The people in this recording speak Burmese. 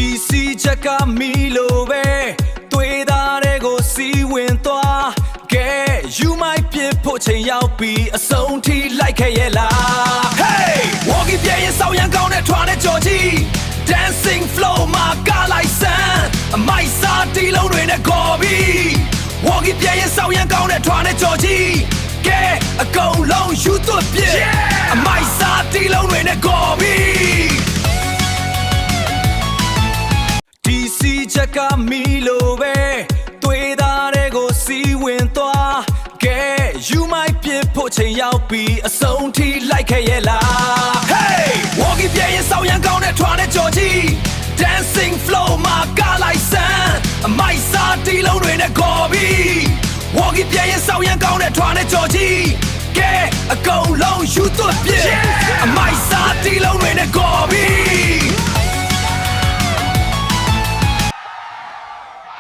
DC ချက်ကမီလိုပဲတွေ့တာတွေကိုစီးဝင်သွားကဲ you might ပြဖို့ချိန်ရောက်ပြီးအဆုံးထိလိုက်ခဲ့ရဲ့လား Hey walkie ပြရင်စောင်းရန်ကောင်းတဲ့ထွားတဲ့ကြော်ကြီး dancing flow မှာကလိုက်စမ်းအမိုက်စားတီးလုံးတွေနဲ့ခေါ်ပြီး walkie ပြရင်စောင်းရန်ကောင်းတဲ့ထွားတဲ့ကြော်ကြီးကဲအကုန်လုံးယူသွတ်ပြအမိုက်စားတီးလုံးတွေနဲ့ခေါ်ပြီး DC ချက်ကမီလိုပဲတွေ့တာတွေကိုစီးဝင်သွားကဲ you might ပြဖို့ချိန်ရောက်ပြီးအဆုံးထိလိုက်ခဲ့ရဲ့လား Hey walkie ပြရင်စောင်းရန်ကောင်းတဲ့ထွားတဲ့ကြော်ကြီး dancing flow မှာကလိုက်စမ်းအမိုက်စားတီးလုံးတွေနဲ့ခေါ်ပြီး walkie ပြရင်စောင်းရန်ကောင်းတဲ့ထွားတဲ့ကြော်ကြီးကဲအကုန်လုံးယူသွတ်ပြအမိုက်စားတီးလုံးတွေနဲ့ခေါ်ပြီး